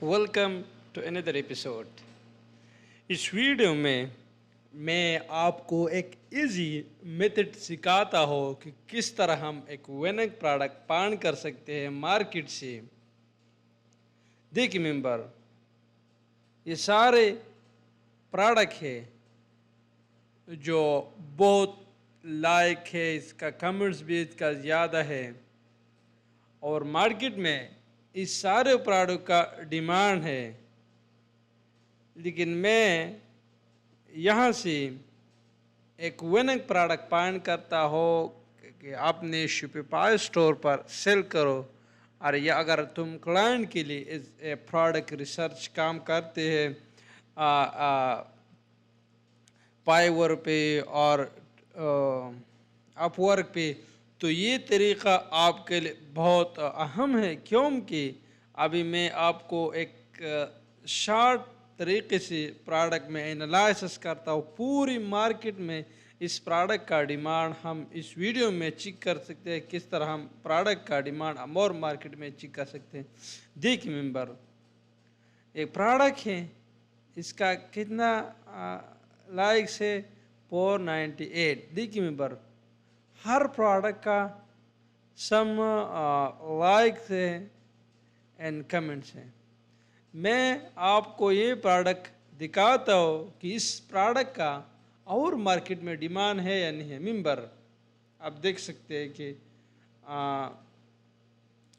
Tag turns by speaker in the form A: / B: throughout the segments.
A: Welcome to اندر episode. اس video میں آپ کو ایک ایزی میتھڈ سکھاتا ہوں کہ کس طرح ہم ایک وننگ پروڈکٹ فائنڈ کر سکتے ہیں مارکیٹ سے۔ دیکھیے ممبر، یہ سارے پروڈکٹ ہے جو بہت لائک ہے، اس کا کمنٹس بھی اس کا زیادہ ہے، اور مارکیٹ میں اس سارے پروڈکٹ کا ڈیمانڈ ہے، لیکن میں یہاں سے ایک وننگ پروڈکٹ فائنڈ کرتا ہوں کہ اپنے شاپیفائی اسٹور پر سیل کرو۔ اور یا اگر تم کلائنٹ کے لیے پروڈکٹ ریسرچ کام کرتے ہیں پائیور پہ اور اپ ورک پہ، تو یہ طریقہ آپ کے لیے بہت اہم ہے، کیونکہ ابھی میں آپ کو ایک شارٹ طریقے سے پروڈکٹ میں انالائسس کرتا ہوں۔ پوری مارکیٹ میں اس پروڈکٹ کا ڈیمانڈ ہم اس ویڈیو میں چیک کر سکتے ہیں، کس طرح ہم پروڈکٹ کا ڈیمانڈ ہم اور مارکیٹ میں چیک کر سکتے ہیں۔ دیکھیے ممبر، ایک پروڈکٹ ہے، اس کا کتنا لائکس ہے 498۔ دیکھیے ممبر، ہر پروڈکٹ کا سم لائکس ہے اینڈ کمنٹس ہیں۔ میں آپ کو یہ پروڈکٹ دکھاتا ہوں کہ اس پروڈکٹ کا اور مارکیٹ میں ڈیمانڈ ہے یا نہیں ہے۔ ممبر، آپ دیکھ سکتے ہیں کہ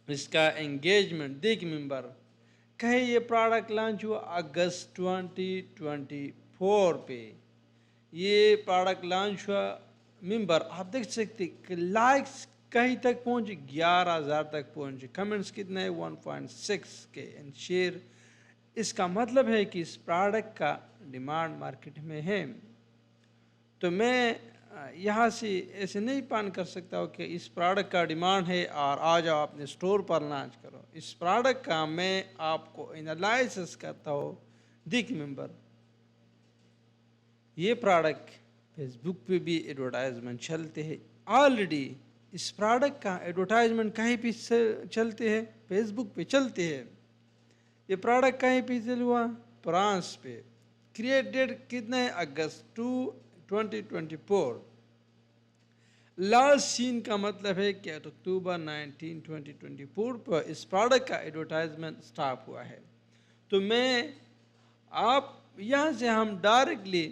A: اس کا انگیجمنٹ دیکھ ممبر، کہیں یہ پروڈکٹ لانچ ہوا اگست 2024 پہ، یہ پروڈکٹ لانچ ہوا ممبر، آپ دیکھ سکتے کہ لائکس کہیں تک پہنچے، 11,000 تک پہنچے، کمنٹس کتنے 1.6 کے، اینڈ شیئر۔ اس کا مطلب ہے کہ اس پروڈکٹ کا ڈیمانڈ مارکیٹ میں ہے۔ تو میں یہاں سے ایسے نہیں پان کر سکتا ہوں کہ اس پروڈکٹ کا ڈیمانڈ ہے اور آ جاؤ اپنے اسٹور پر لانچ کرو۔ اس پروڈکٹ کا میں آپ کو انالائسس کرتا ہوں۔ دیکھ ممبر، یہ پروڈکٹ فیس بک پہ بھی ایڈورٹائزمنٹ چلتے ہیں آلریڈی۔ اس پروڈکٹ کا ایڈورٹائزمنٹ کہیں پہ چلتے ہیں، فیس بک پہ چلتے ہیں۔ یہ پروڈکٹ کہیں پہ سیل ہوا، فرانس پہ۔ کریٹ ڈیٹ کتنا ہے، اگست 2024۔ لاسٹ سین کا مطلب ہے کہ اکتوبر 19 2024 پر اس پروڈکٹ کا ایڈورٹائزمنٹ سٹاپ ہوا ہے۔ تو میں آپ یہاں سے ہم ڈائریکٹلی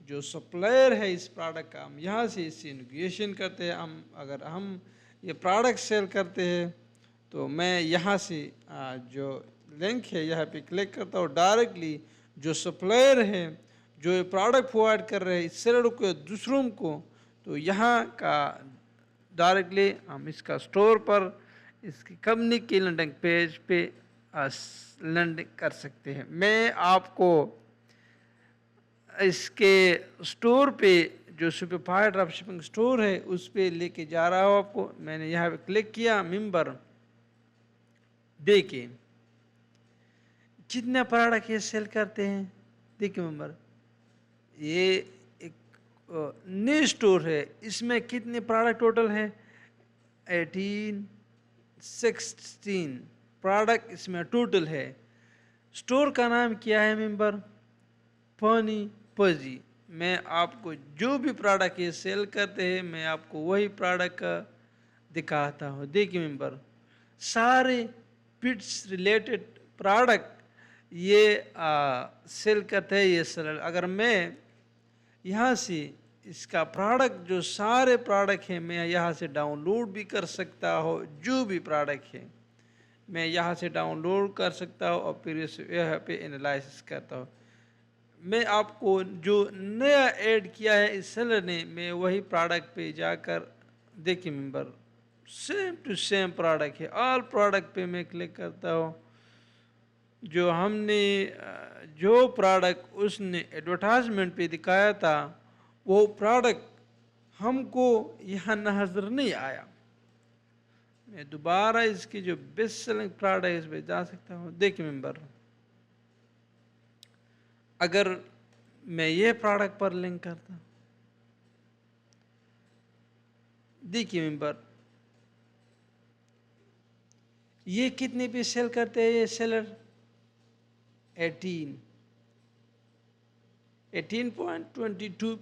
A: جو سپلائر ہے اس پروڈکٹ کا، ہم یہاں سے اس سے نیگوشیشن کرتے ہیں۔ اگر ہم یہ پروڈکٹ سیل کرتے ہیں تو میں یہاں سے جو لنک ہے یہاں پہ کلک کرتا ہوں، ڈائریکٹلی جو سپلائر ہے جو یہ پروڈکٹ پرووائڈ کر رہے ہیں اس سیلر کو دوسروں کو، تو یہاں کا ڈائریکٹلی ہم اس کا اسٹور پر اس کی کمپنی کی لینڈنگ پیج پہ لینڈنگ کر سکتے ہیں۔ میں آپ کو اس کے اسٹور پہ جو شاپیفائی ڈراپ شپنگ اسٹور ہے اس پہ لے کے جا رہا ہوں آپ کو۔ میں نے یہاں پہ کلک کیا، ممبر دیکھیں کتنے پروڈکٹ یہ سیل کرتے ہیں۔ دیکھیں ممبر، یہ ایک نئی اسٹور ہے، اس میں کتنے پروڈکٹ ٹوٹل ہے 16 پروڈکٹ اس میں ٹوٹل ہے۔ اسٹور کا نام کیا ہے ممبر، پانی پزی۔ میں آپ کو جو بھی پروڈکٹ یہ سیل کرتے ہیں میں آپ کو وہی پروڈکٹ دکھاتا ہوں۔ دیکھیں ممبر، سارے پٹس ریلیٹڈ پروڈکٹ یہ سیل کرتے ہیں یہ سیلر۔ اگر میں یہاں سے اس کا پروڈکٹ جو سارے پروڈکٹ ہیں میں یہاں سے ڈاؤن لوڈ بھی کر سکتا ہوں، جو بھی پروڈکٹ ہے میں یہاں سے ڈاؤن لوڈ کر سکتا ہوں اور پھر اس یہاں پہ انالائسس کرتا ہوں۔ میں آپ کو جو نیا ایڈ کیا ہے اس سیلر نے، میں وہی پروڈکٹ پہ جا کر دیکھیں ممبر، سیم ٹو سیم پروڈکٹ ہے، آل پروڈکٹ پہ میں کلک کرتا ہوں۔ جو ہم نے جو پروڈکٹ اس نے ایڈورٹائزمنٹ پہ دکھایا تھا وہ پروڈکٹ ہم کو یہاں نظر نہیں آیا۔ میں دوبارہ اس کی جو بیسٹ سیلنگ پروڈکٹ اس پہ جا سکتا ہوں۔ دیکھیں ممبر، اگر میں یہ پروڈکٹ پر لنک کرتا ہوں، دیکھیے ممبر یہ کتنے پہ سیل کرتے ہیں یہ seller, 18.22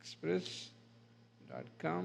A: express.com।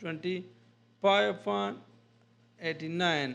A: 25.89,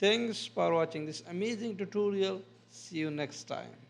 A: Thanks for watching this amazing tutorial. See you next time.